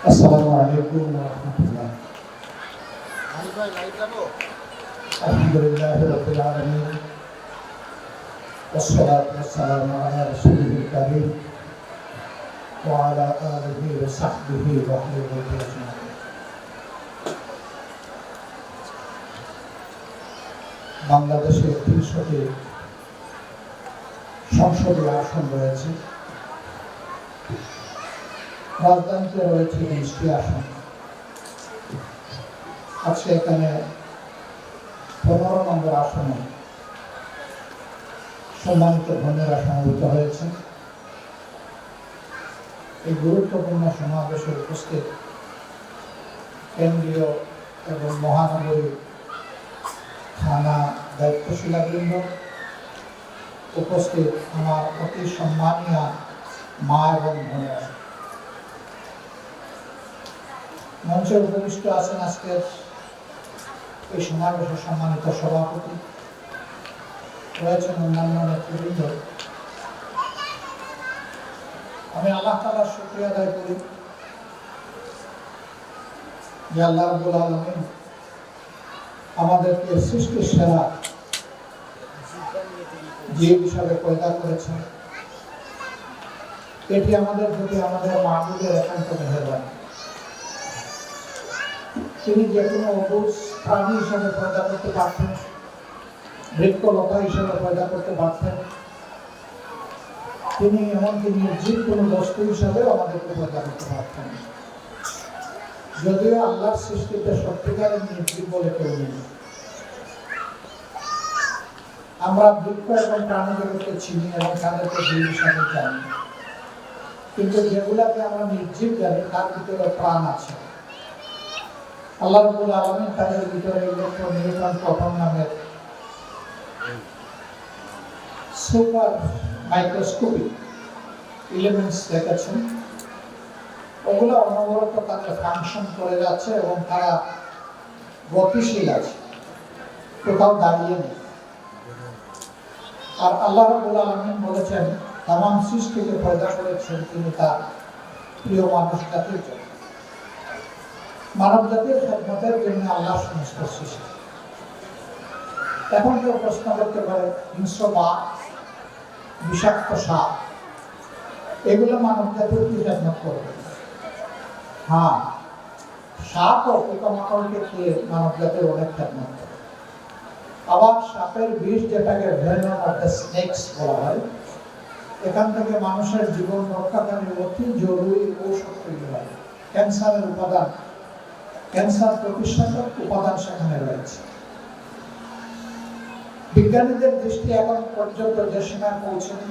আসসালামু আলাইকুম ওয়া রাহমাতুল্লাহ। আলহামদুলিল্লাহি রাব্বিল আলামিন ওয়াসসালাতু ওয়াসসালামু আলা রাসূলিল কারীম ওয়া আলা আলিহি ওয়া সাহবিহি ওয়া আহলি বাইতিহি আজমাইন। বাংলাদেশে ৩০০টি সংসদীয় আসন রয়েছে, রাজধানীতে রয়েছে ২০টি আসন। আজকে এখানে ১৫ নম্বর আসনে সম্মানিত ধন্যরা সমবেত হয়েছে। এই গুরুত্বপূর্ণ সমাবেশে উপস্থিত কেন্দ্রীয় এবং মহানগরী থানা দায়িত্বশীলবৃন্দ, উপস্থিত আমার অতি সম্মানীয় মা এবং বোনেরা, মঞ্চে উপবিষ্ট আছেন আজকের এই সমাবেশের সম্মানিত সভাপতি, রয়েছেন অন্যান্য নেতৃবৃন্দ। আমি আল্লাহ তাআলার শুকরিয়া আদায় করি যে আল্লাহ রাব্বুল আলামিন আমাদেরকে সৃষ্টির সেরা জীব হিসাবে পয়দা করেছেন। এটি আমাদের প্রতি আমাদের মাহবুবের একান্ত মেহেরবানি। তিনি যে কোনো অবুঝ প্রাণী হিসাবে পয়দা করতে পারতেন, বৃক্ষলতা হিসাবে পয়দা করতে পারতেন। তিনি এমনকি নির্জীব কোনো বস্তু হিসাবে আমাদেরকে পয়দা করতে পারতেন, যদিও আল্লাহর সৃষ্টিতে সত্যিকারের নির্জীব বলে কেউ নেই। আমরা বৃক্ষ এবং প্রাণী জগৎকে চিনি এবং তাদেরকে জীব হিসাবে জানি, কিন্তু যেগুলাকে আমরা নির্জীব জানি তার ভিতরে প্রাণ আছে। আল্লাহ রাব্বুল আলামিন তাদের ভিতরে ইলেকট্রন, নিউট্রন, প্রোটন নামের সুপার মাইক্রোস্কোপিক এলিমেন্টস রেখেছেন। ওগুলো অনবরত তাদের ফাংশন করে যাচ্ছে এবং তারা গতিশীল আছে, কোথাও দাঁড়িয়ে নেই। আর আল্লাহ রাব্বুল আলামিন বলেছেন তামাম সৃষ্টিকে পয়দা করেছেন তিনি তার প্রিয় মানুষ জাতির জন্য, মানব জাতির খেদমতের জন্য আল্লাহ সমস্ত সৃষ্টি। এখন কেউ প্রশ্ন করতে পারে হিংস্র বাঘ, বিষাক্ত সাপ, এগুলো মানব জাতির কি খেদমত করবে? হ্যাঁ, সাপ ও পোকামাকড়কে খেয়ে মানব জাতির অনেক খেদমত করে। আবার সাপের বিষ, যেটাকে ভেনম অফ দ্য স্নেকস বলা হয়, এখান থেকে মানুষের জীবন রক্ষাকারী অতি জরুরি ঔষধ তৈরি হয়। ক্যান্সারের উপাদান, ক্যান্সার প্রতিষেধক উপাদান সেখানে রয়েছে। বিজ্ঞানীদের দৃষ্টি এখন পর্যন্ত যে সীমায় পৌঁছেনি,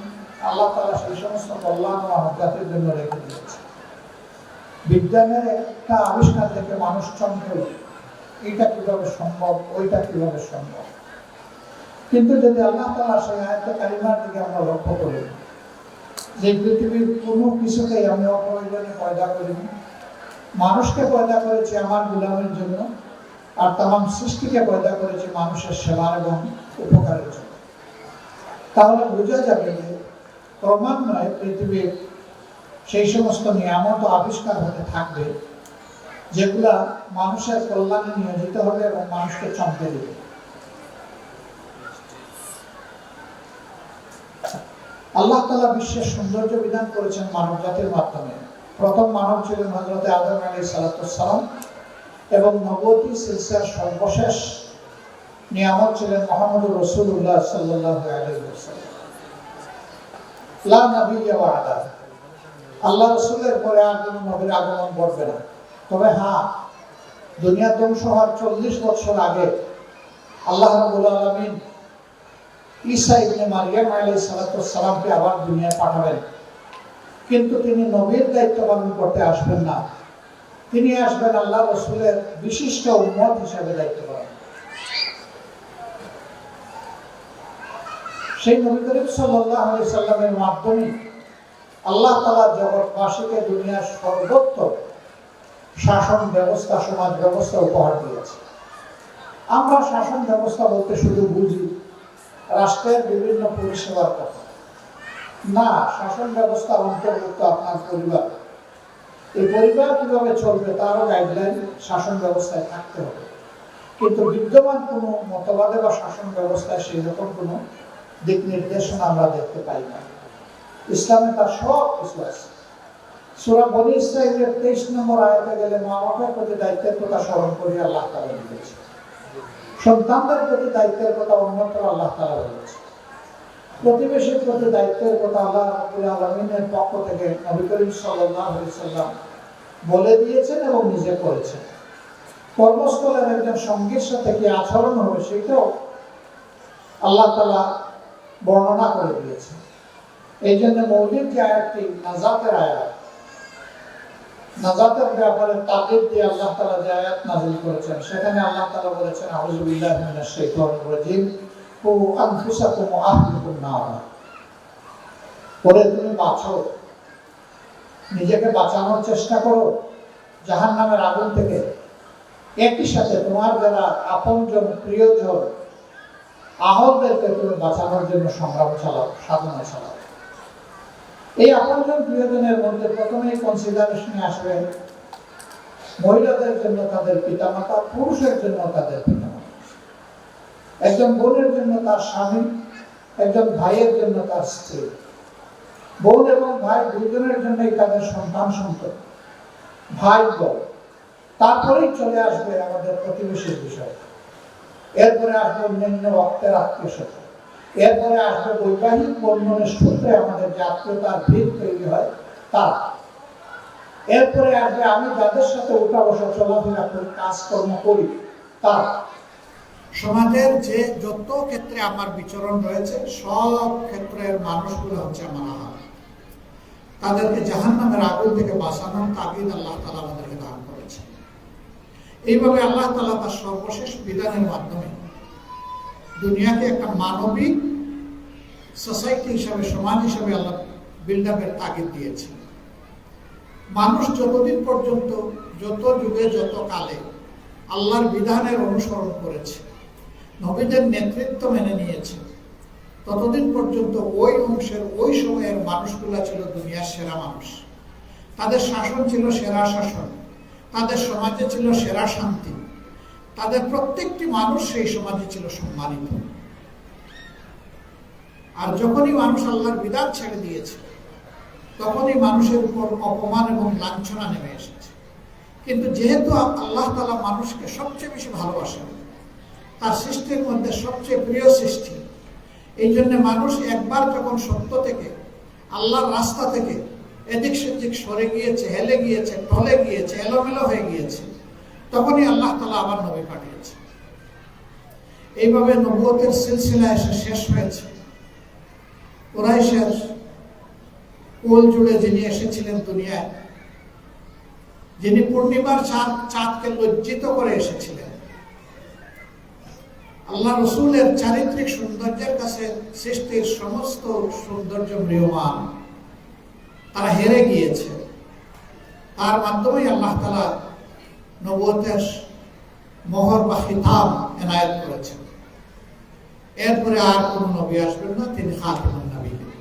আল্লাহ তাআলা সেই সমস্ত কল্যাণ মানব জাতির জন্য রেখে দিয়েছে। বিজ্ঞানের একটা আবিষ্কার থেকে মানুষ চমকে, এইটা কিভাবে সম্ভব, ওইটা কিভাবে সম্ভব। কিন্তু যদি আল্লাহ তাআলা সেই আয়াতে কারিমার দিকে আমরা লক্ষ্য করি, যে পৃথিবীর কোনো কিছুকেই আমি অপ্রয়োজনে পয়দা করিনি, মানুষকে পয়দা করেছি আমার গোলামের জন্য, আর তামাম সৃষ্টিকে পয়দা করেছি মানুষের সেবার এবং উপকারের জন্য, তাহলে বোঝা যাবে যে ক্রমান্বয়ে পৃথিবীর সেই সমস্ত নিয়ামত আবিষ্কার হতে থাকবে যেগুলা মানুষের কল্যাণে নিয়োজিত হবে এবং মানুষকে চমকে দেবে। আল্লাহ তাআলা বিশ্বের সৌন্দর্য বিধান করেছেন মানব জাতির মাধ্যমে। প্রথম মানব ছিলেন হযরত আদম আলাইহিস সালাম এবং নবুয়তি সিলসিলার সর্বশেষ নিয়ামত ছিলেন মুহাম্মদুর রাসূলুল্লাহ সাল্লাল্লাহু আলাইহি ওয়াসাল্লাম। লা নাবিয়্যা বা'দা, আল্লাহ রাসূলের পরে আর কোনো নবীর আগমন ঘটবে না। তবে হ্যাঁ, দুনিয়া ধ্বংস হওয়ার 40 বছর আগে আল্লাহ রাব্বুল আলামিন ঈসা ইবনে মারইয়াম আলাইহিস সালামকে আবার দুনিয়ায় পাঠাবেন, কিন্তু তিনি নবীর দায়িত্ব পালন করতে আসবেন না। তিনি আসবেন আল্লাহ রাসূলের বিশিষ্ট উম্মত হিসেবে দায়িত্ব পালন। সেই নবী করিম সাল্লাল্লাহু আলাইহি সাল্লামের মাধ্যমে আল্লাহ তাআলা জগৎবাসীকে দুনিয়ার সর্বোত্তম শাসন ব্যবস্থা, সমাজ ব্যবস্থা উপহার দিয়েছে। আমরা শাসন ব্যবস্থা বলতে শুধু বুঝি রাষ্ট্রের বিভিন্ন পরিষেবার কথা না, শাসন ব্যবস্থার অন্তর্ভুক্ত আপনার পরিবার, এই পরিবার কিভাবে চলবে তারও গাইডলাইন শাসন ব্যবস্থায় থাকতে হবে। কিন্তু বিদ্যমান কোনো মতবাদে বা শাসন ব্যবস্থায় সেই রকম কোনো দিক নির্দেশনা আমরা দেখতে পাই না। ইসলামে তার সব কিছু আছে। সূরা বনী ইসরাঈলের 23 নম্বর আয়াতে গেলে মা বাবার প্রতি দায়িত্বের কথা স্মরণ করে আল্লাহ তাআলা বলেছেন, সন্তানদের প্রতি দায়িত্বের কথা অন্যত্র আল্লাহ তাআলা বলেছেন, প্রতিবেশীর প্রতি দায়িত্বের কথা আল্লাহ রাব্বুল আলামিনের পক্ষ থেকে নবী করিম সাল্লাল্লাহু আলাইহি সাল্লাম বলে দিয়েছেন এবং নিজে করেছেন। কর্মস্থলের একজন সঙ্গীর সাথে কি আচরণ হবে সেটাও আল্লাহ তাআলা বর্ণনা করে দিয়েছেন। এই জন্য মৌলিক যে আয়াতটি নাজাতের আয়াত, নাজাতের ব্যাপারে তাকিদ দিয়ে আল্লাহ তাআলা যে আয়াত নাযিল করেছেন সেখানে আল্লাহ তাআলা বলেছেন, আউযু বিল্লাহি মিনাশ শাইতানির রাজীম, কু আনফুসাকুম ওয়া আহলিকুম নারা। পরে তুমি বাঁচো, নিজেকে বাঁচানোর চেষ্টা করো জাহান্নামের আগুন থেকে, একই সাথে তোমার যারা আপনজন প্রিয়জন আহতদেরকে তুমি বাঁচানোর জন্য সংগ্রাম চালাও, সাধনা চালাও। এই আপনজন প্রিয়জনের মধ্যে প্রথমেই কনসিডারেশনে আসবে মহিলাদের জন্য তাদের পিতামাতা, পুরুষের জন্য তাদের পিতামাতা, একজন বোনের জন্য তার স্বামী, একজন ভাইয়ের জন্য তার স্ত্রী, বোন এবং ভাই দুজনের জন্যই তাদের সন্তান সন্ততি, ভাই বোন। তারপরেই চলে আসবে আমাদের প্রতিবেশীর বিষয়, এরপরে আসবে অন্যান্য রক্তের আত্মীয়স্বজন, এরপরে আসবে বৈবাহিক বন্ধনের সূত্রে আমাদের যে আত্মীয়তার ভিত তৈরি হয় তারা, এরপরে আসবে আমি যাদের সাথে উঠা বসা চলাফেরা করি, কাজকর্ম করি তারা। সমাজের যে যত ক্ষেত্রে আমার বিচরণ রয়েছে সব ক্ষেত্রের মানুষগুলো হচ্ছে আমার আহার, তাদেরকে জাহান্নামের আগুন থেকে বাঁচানোর তাগিদ আল্লাহ তাআলা আমাদেরকে দান করেছেন। এইভাবে আল্লাহ তাআলা তার সর্বশেষ বিধানের মাধ্যমে দুনিয়াকে একটা মানবিক সোসাইটি হিসাবে, সমাজ হিসাবে আল্লাহ বিল্ড আপের তাগিদ দিয়েছে। মানুষ যতদিন পর্যন্ত, যত যুগে, যত কালে আল্লাহর বিধানের অনুসরণ করেছে, নবীদের নেতৃত্ব মেনে নিয়েছে, ততদিন পর্যন্ত ওই অংশের ওই সময়ের মানুষগুলা ছিল দুনিয়ার সেরা মানুষ। তাদের শাসন ছিল সেরা শাসন, তাদের সমাজে ছিল সেরা শান্তি, তাদের প্রত্যেকটি মানুষ সেই সমাজে ছিল সম্মানিত। আর যখনই মানুষ আল্লাহর বিধান ছেড়ে দিয়েছে তখনই মানুষের উপর অপমান এবং লাঞ্ছনা নেমে এসেছে। কিন্তু যেহেতু আল্লাহ তাআলা মানুষকে সবচেয়ে বেশি ভালোবাসেন, তার সৃষ্টির মধ্যে সবচেয়ে প্রিয় সৃষ্টি, এই জন্য মানুষ একবার যখন সত্য থেকে, আল্লাহর রাস্তা থেকে এদিক সেদিক সরে গিয়েছে, হেলে গিয়েছে, টলে গিয়েছে, এলোমেলো হয়ে গিয়েছে, তখনই আল্লাহ তাআলা আবার নবী পাঠিয়েছে। এইভাবে নবুয়তের সিলসিলা এসে শেষ হয়েছে। কুরাইশের কোল জুড়ে যিনি এসেছিলেন দুনিয়ায়, যিনি পূর্ণিমার চাঁদকে লজ্জিত করে এসেছিলেন, আল্লাহ রসুলের চারিত্রিক সৌন্দর্যের কাছে সৃষ্টির সমস্ত সৌন্দর্য ম্রিয়মান, তারা হেরে গিয়েছে। তার মাধ্যমেই আল্লাহ তাআলা নবুয়তের মোহর বা খিতাব এনায়েত করেছেন। এরপরে আর কোন নবী আসবেন না, তিনি খাতামুন নবীয়্যিন।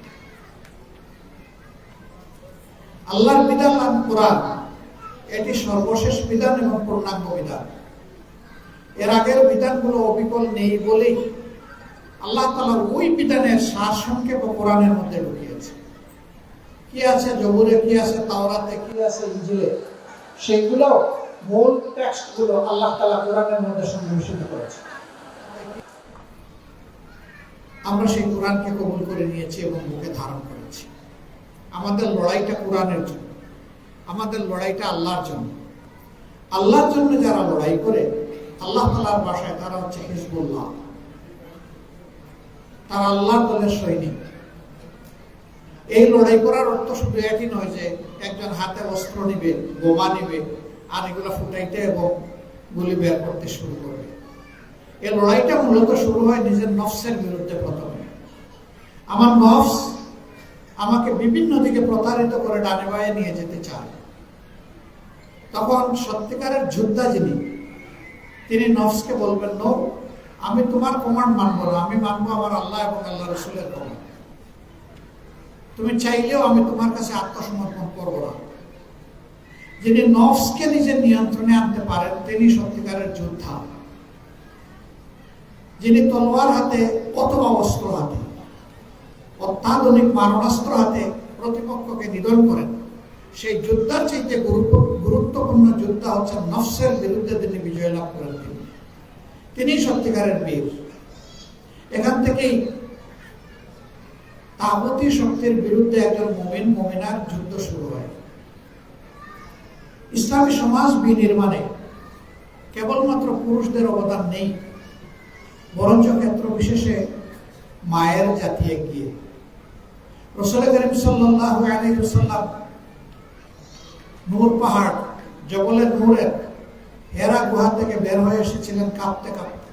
আল্লাহর বিধান কোরআন, এটি সর্বশেষ বিধান এবং পূর্ণাঙ্গ বিধান। এর আগের বিধানগুলো অবিকল নেই বলেই আল্লাহ তাআলা ওই বিধানের সার সংক্ষেপ কোরআনের মধ্যে ঢুকিয়েছে। কি আছে জবুরে, কি আছে তাওরাতে, কি আছে ইনজিলে, সেগুলো মূল টেক্সটগুলো আল্লাহ তাআলা কোরআনের মধ্যে সন্নিবেশিত করেছে। আমরা সেই কোরআনকে কবুল করে নিয়েছি এবং বুকে ধারণ করেছি। আমাদের লড়াইটা কোরআনের জন্য, আমাদের লড়াইটা আল্লাহর জন্য। আল্লাহর জন্য যারা লড়াই করে, আল্লাহ তাআলার ভাষায় তারা হচ্ছে হিজবুল্লাহ, তারা আল্লাহর দলের সৈনিক। এই লড়াই করার অর্থ শুধু একই নয় যে একজন হাতে অস্ত্র নিবে, বোমা নিবে, আর এগুলো ফুটাইতে এবং গুলি বের করতে শুরু করবে। এই লড়াইটা মূলত শুরু হয় নিজের নফসের বিরুদ্ধে। প্রথমে আমার নফস আমাকে বিভিন্ন দিকে প্রতারিত করে ডানে বায়ে নিয়ে যেতে চায়। তখন সত্যিকারের যোদ্ধা যিনি, তিনি নফসকে বলবেন, নো, আমি তোমার কমান্ড মানবো না, আমি মানবো আমার আল্লাহ এবং আল্লাহ রসুলের কমান্ড। তুমি চাইলেও আমি তোমার কাছে আত্মসমর্পণ করবো না। যিনি নফসকে নিজের নিয়ন্ত্রণে আনতে পারেন তিনি সত্যিকারের যোদ্ধা। যিনি তলোয়ার হাতে অথবা অস্ত্র হাতে, অত্যাধুনিক মারণাস্ত্র হাতে প্রতিপক্ষকে নিধন করেন, সেই যোদ্ধার চাইতে গুরুত্বপূর্ণ যোদ্ধা হচ্ছেন নফসের বিরুদ্ধে তিনি বিজয় লাভ করেন। তিনি সত্যিকারের বীর। এখান থেকেই তাগুতি শক্তির বিরুদ্ধে একজন মুমিন মুমিনার যুদ্ধ শুরু হয়। ইসলামী সমাজ বিনির্মাণে কেবলমাত্র পুরুষদের অবদান নেই, বরঞ্চ ক্ষেত্র বিশেষে মায়ের জাতি এগিয়ে। রাসূল করিম সাল্লাল্লাহু আলাইহি ওয়াসাল্লাম নূর পাহাড়, জবলে নূরের হেরা গুহা থেকে বের হয়ে এসেছিলেন কাঁপতে কাঁপতে।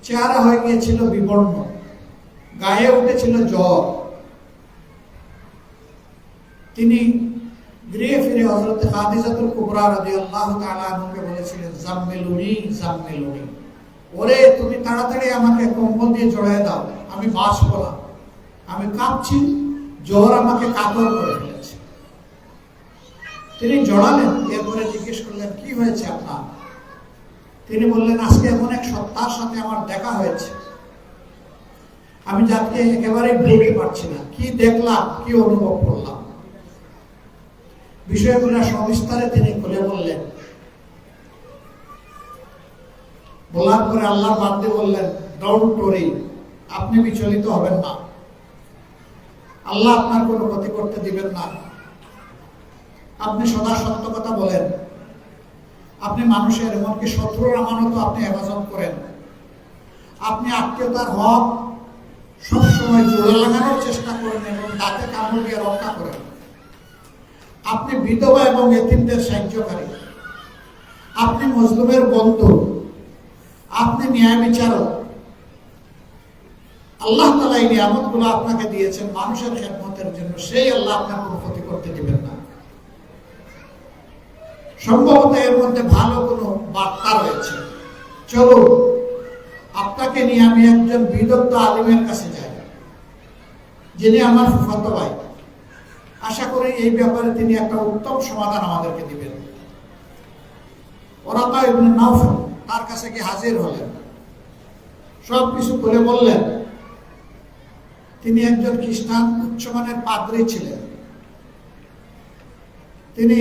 চেহারা হয়ে গিয়েছিল বিবর্ণ, গায়ে উঠেছিল জ্বর। তিনি গৃহে ফিরে হযরত খাদিজাতুল কুবরা রাদিয়াল্লাহু তাআলা আনহাকে বলেছিলেন, জাম্মিলুনি জাম্মিলুনি, ওরে তুমি তাড়াতাড়ি আমাকে কম্বল দিয়ে জড়ায় দাও, আমি বাঁচব না, আমি কাঁপছি, জ্বর আমাকে কাতর করে ফেলেছে। তিনি জড়ালেন, এরপরে জিজ্ঞেস করলেন কি হয়েছে আপনার? তিনি বললেন, আজকে এমন এক সত্তার সাথে আমার দেখা হয়েছে, আমি যাকে একেবারে বলতে পারছি না, কি দেখলাম, কি অনুভব করলাম। বিষয়গুলো সবিস্তারে তিনি খুলে বললেন। বলার পরে আল্লাহ বান্দে বললেন, ডোন্ট ওয়ারি, আপনি বিচলিত হবেন না, আল্লাহ আপনার কোনো ক্ষতি করতে দিবেন না। আপনি সদা সত্য কথা বলেন, আপনি মানুষের এমনকি শত্রুর আমানত আপনি হেফাজত করেন, আপনি আত্মীয়তার হক সবসময় জোড়া লাগানোর চেষ্টা করেন এবং দাঁতে কামড় দিয়ে রক্ষা করেন, আপনি বিধবা এবং এতিমদের সাহায্যকারী, আপনি মজলুমের বন্ধু, আপনি ন্যায় বিচারক। আল্লাহ তাআলা এই নিয়ামতগুলো আপনাকে দিয়েছেন মানুষের খেদমতের জন্য, সেই আল্লাহ আপনার কোনো ক্ষতি করতে দিবেন না। সম্ভবত এর মধ্যে ভালো কোনো বার্তা রয়েছে। চলুন আপনাকে নিয়ে আমি একজন বিদগ্ধ আলিমের কাছে যাই, যিনি আমার ফুফাতো ভাই। আশা করি এই ব্যাপারে তিনি একটা উত্তম সমাধান আমাদেরকে দিবেন। ওরাকা ইবনে নাওফল তার কাছে গিয়ে হাজির হলেন, সব কিছু খুলে বললেন। তিনি একজন খ্রিস্টান উচ্চমানের পাদ্রী ছিলেন। তিনি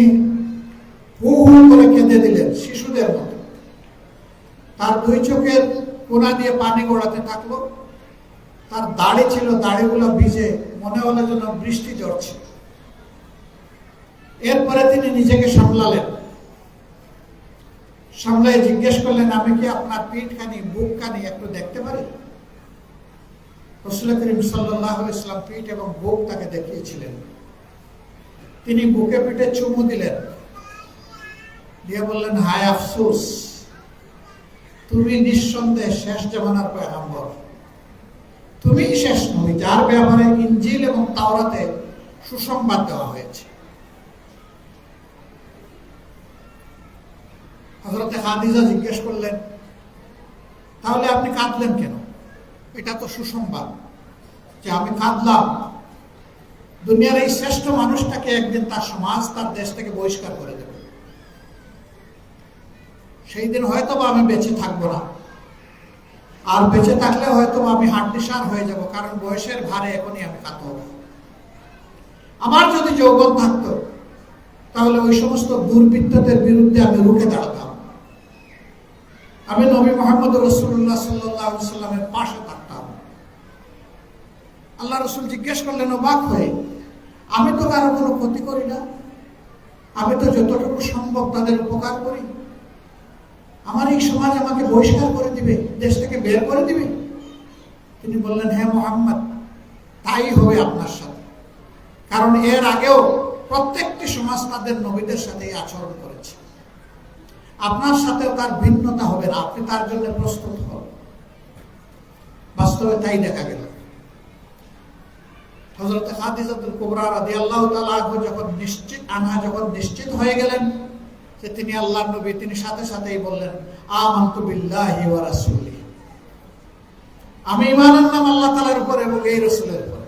হু হু করে কেঁদে দিলেন শিশুদের মতো। তার দুই চোখের কোনা দিয়ে পানি গড়াতে থাকলো। তার দাড়ি ছিল, দাড়িগুলো ভিজে, মনে হলো যেন বৃষ্টি ঝরছে। এরপরে তিনি নিজেকে সামলালেন, সামলাই জিজ্ঞেস করলেন, আমি কি আপনার পিঠখানি বুকখানি একটু দেখতে পারি? রাসূল করিম সাল্লাল্লাহু আলাইহি ওয়াসাল্লাম পিঠ এবং বুক তাকে দেখিয়েছিলেন। তিনি বুকে পিঠে চুমু দিলেন, দিয়ে বললেন, হায় আফসোস, তুমি নিঃসন্দেহে শেষ জামানার পয়গম্বর, তুমি শেষ নবী যার ব্যাপারে ইনজিল এবং তাওরাতে সুসংবাদ দেওয়া হয়েছে। হযরত খাদিজা জিজ্ঞেস করলেন, তাহলে আপনি কাঁদলেন কেন? এটা তো সুসংবাদ যে আমি কাঁদলাম। দুনিয়ার এই শ্রেষ্ঠ মানুষটাকে একদিন তার সমাজ, তার দেশ থেকে বহিষ্কার করে দেবে। সেই দিন হয়তো আমি বেঁচে থাকবো না, আর বেঁচে থাকলে হয়তো আমি হাড্ডিসার হয়ে যাব, কারণ বয়সের ভারে এখনই আমি কাঁদতে হবে। আমার যদি যৌবন থাকতো তাহলে ওই সমস্ত দুর্বৃত্তদের বিরুদ্ধে আমি রুখে দাঁড়াতাম, আমি নবী মুহাম্মদ রাসূলুল্লাহ সাল্লাল্লাহু আলাইহি ওয়াসাল্লামের পাশে থাকতাম। আল্লাহ রাসূল জিজ্ঞেস করলেন অবাক হয়ে, আমি তো কারো কোনো ক্ষতি করি না, আমি তো যতটুকু সম্ভব তাদের উপকার করি, আমার এই সমাজ আমাকে বহিষ্কার করে দিবে, দেশ থেকে বের করে দিবে? তিনি বললেন, হ্যাঁ মুহাম্মদ, তাই হবে আপনার সাথে, কারণ এর আগেও প্রত্যেকটি সমাজ তাদের নবীদের সাথে আচরণ করেছে। আপনার সাথেও তার ভিন্নতা হবে না, আপনি তার জন্য প্রস্তুত হন। বাস্তবে তাই দেখা গেল। হযরত খাদিজাতুল কুবরা রাদিয়াল্লাহু তাআলা যখন নিশ্চিত হয়ে গেলেন যে তিনি আল্লাহর নবী, তিনি সাথে সাথেই বললেন, আমানতু বিল্লাহি ওয়া রাসূলিহি, আমি ঈমান আনলাম আল্লাহ তাআলার উপর এবং এই রাসূলের উপর।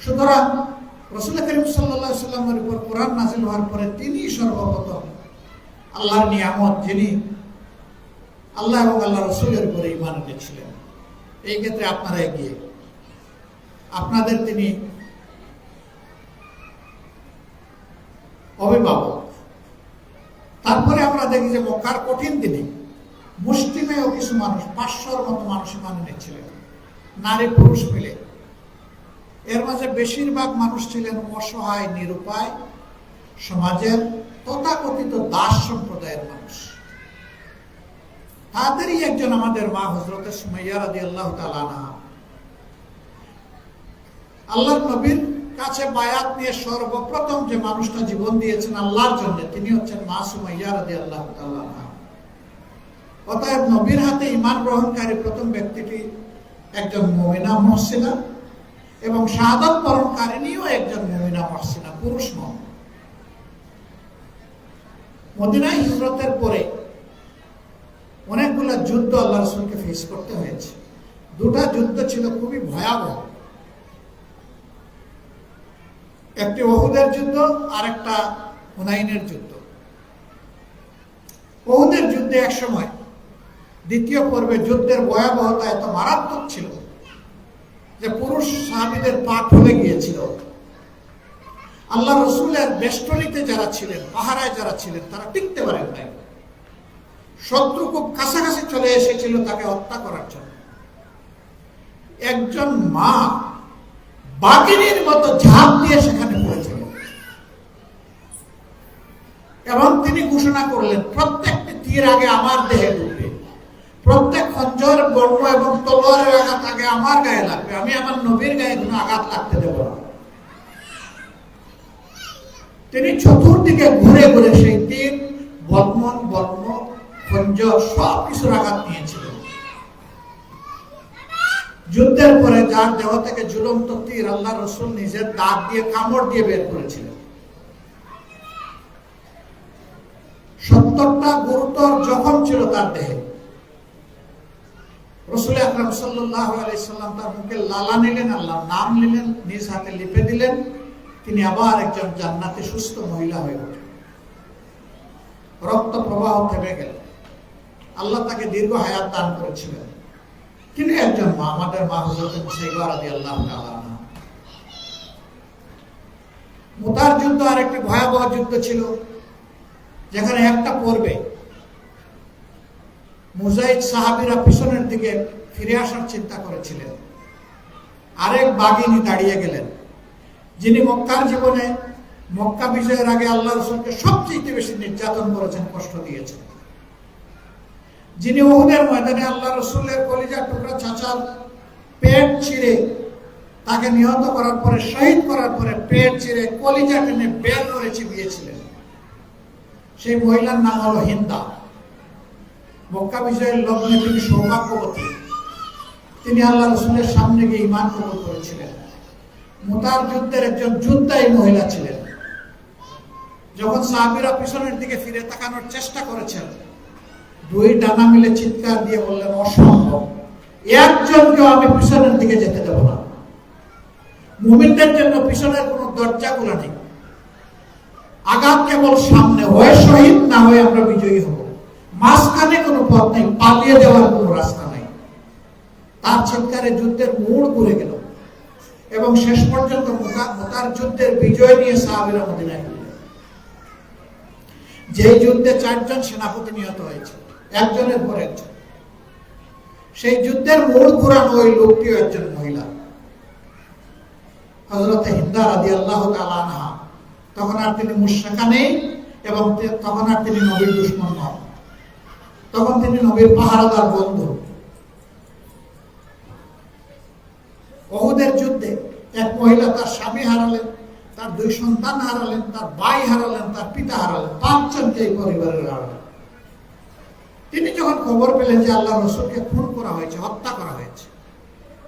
সুতরাং রাসূল করিম সাল্লাল্লাহু আলাইহি সাল্লামের উপর কোরআন নাযিল হওয়ার পরে তিনি সর্বপ্রথম আল্লাহর নিয়ামত, যিনি আল্লাহ এবং আল্লাহ রসুলের উপরে ঈমান এনেছিলেন। এই ক্ষেত্রে আপনারা এগিয়ে, আপনাদের তিনি অভিভাবক। তারপরে আমরা দেখি যে মক্কার কঠিন দিনে মুসলিমেও কিছু মানুষ, 500-র মতো মানুষ ঈমান এনেছিলেন, নারী পুরুষ মিলে। এর মাঝে বেশিরভাগ মানুষ ছিলেন অসহায়, নিরুপায় সমাজের তথাকথিত দাস সম্প্রদায়ের মানুষ। তাদেরই একজন আমাদের মা হযরতে সুমাইয়া রাদিয়াল্লাহু তাআলা আনহা। আল্লাহর নবীর কাছে বায়াত নিয়ে সর্বপ্রথম যে মানুষটা জীবন দিয়েছেন আল্লাহর জন্য, তিনি হচ্ছেন মা সুমাইয়া রাদিয়াল্লাহু তাআলা আনহা। অতএব নবীর হাতে ঈমান গ্রহণকারী প্রথম ব্যক্তিটি একজন মুমিনা মুহসিনা, এবং শাহাদাত বরণকারিণীও একজন মুমিনা মুহসিনা, পুরুষ নন। মদিনায় হিজরতের পরে অনেকগুলো যুদ্ধ আল্লাহ রাসূলকে ফেস করতে হয়েছে। দুটা যুদ্ধ ছিল খুবই ভয়াবহ, একটি উহুদের যুদ্ধ আর একটা হুনাইনের যুদ্ধ। উহুদের যুদ্ধে এক সময় দ্বিতীয় পর্বে যুদ্ধের ভয়াবহতা এত মারাত্মক ছিল যে পুরুষ সাহাবীদের পা ঠলে গিয়েছিল। আল্লাহ রসুলের বেষ্টনীতে যারা ছিলেন, পাহারায় যারা ছিলেন, তারা টিকতে পারেন নাই। শত্রু খুব কাছাকাছি চলে এসেছিল তাকে হত্যা করার জন্য। একজন মা বাঘিনীর মতো ঝাঁপ দিয়ে সেখানে পড়েছিলেন এবং তিনি ঘোষণা করলেন, প্রত্যেকটি তীর আগে আমার দেহে ঢুকবে, প্রত্যেক খঞ্জর, বর্ম এবং তলোয়ারের আঘাত আগে আমার গায়ে লাগবে, আমি আমার নবীর গায়ে কোনো আঘাত লাগতে দেব না। তিনি চতুর্দিকে ঘুরে ঘুরে সেই তীর, বর্মন, বর্ম, খঞ্জর সব কিছুর আঘাত নিয়েছিলেন। যুদ্ধের পরে যার দেহ থেকে ঝুলন্ত তীর আল্লাহ রসুল নিজের দাঁত দিয়ে কামড় দিয়ে বের করেছিলেন। 70টা গুরুতর জখম ছিল তার দেহে। রাসূল আকরাম সাল্লাল্লাহু আলাইহি সাল্লাম তার মুখে লালা নিলেন, আল্লাহর নাম নিলেন, নিজ হাতে লিপে দিলেন। তিনি আবার একজন জান্নাতে সুস্থ মহিলা হয়ে উঠলেন। রক্ত প্রবাহ থেমে গেল। আল্লাহ তাকে দীর্ঘ হায়াত দান করেছিলেন। তিনি একজন মা, আমাদের মা হযরত মুসাইবা রাদিয়াল্লাহু তাআলা আনহা। মুতার যুদ্ধ আর একটি ভয়াবহ যুদ্ধ ছিল, যেখানে একটা পর্বে মুজাহিদ সাহাবীরা পিছনের দিকে ফিরে আসার চিন্তা করেছিলেন। আরেক বাঘিনী দাঁড়িয়ে গেলেন, যিনি মক্কার জীবনে, মক্কা বিজয়ের আগে আল্লাহ রাসূলকে সবচেয়ে বেশি নির্যাতন করেছেন, কষ্ট দিয়েছেন, যিনি উহুদের ময়দানে আল্লাহ রাসূলের কলিজার টুকরা চাচার পেট ছিঁড়ে তাকে নিহত করার পরে, শহীদ করার পরে পেট ছিঁড়ে কলিজা টেনে বের করে চিবিয়েছিলেন। সেই মহিলার নাম হলো হিন্দা। মক্কা বিজয়ের লগ্নে তিনি সৌভাগ্যবতী। তিনি আল্লাহ রাসূলের সামনে গিয়ে ঈমান কবুল করেছিলেন। মুতার যুদ্ধের একজন যোদ্ধা এই মহিলা ছিলেন। যখন সাহাবীরা পিছনের দিকে ফিরে তাকানোর চেষ্টা করেছেন, দুই ডানা মিলে চিৎকার দিয়ে বললেন, অসম্ভব, একজনকেও আমি পিছনের দিকে যেতে দেব না। মুমিনদের জন্য পিছনের কোনো দরজা খোলা নেই, আঘাত কেবল সামনে, হয় শহীদ না হয় আমরা বিজয়ী হব, মাঝখানে কোনো পথ নেই, পালিয়ে দেওয়ার কোনো রাস্তা নেই। তার চিৎকারে যুদ্ধের মোড় ঘুরে গেল এবং শেষ পর্যন্ত মুতার যুদ্ধের বিজয় নিয়ে সাহাবীরা মদিনায় গেলেন। যে যুদ্ধে 4 জন সেনাপতি নিহত হয়েছে, একজনের পর একজন। সেই যুদ্ধের মোড় ঘুরানো ওই লোকটিও একজন মহিলা, হযরতে হিন্দা রাদিয়াল্লাহু তাআলা আনহা। তখন আর তিনি মুশরিকা নেই এবং তখন আর তিনি নবীর দুশমন নন, তখন তিনি নবীর পাহারাদার বন্ধু। উহুদের যুদ্ধে এক মহিলা তার স্বামী হারালেন, তার 2 সন্তান হারালেন, তার ভাই হারালেন, তার পিতা হারালেন, 5 জনকে এই পরিবারের হারালেন। তিনি যখন খবর পেলেন যে আল্লাহ রাসূলকে খুন করা হয়েছে, হত্যা করা হয়েছে,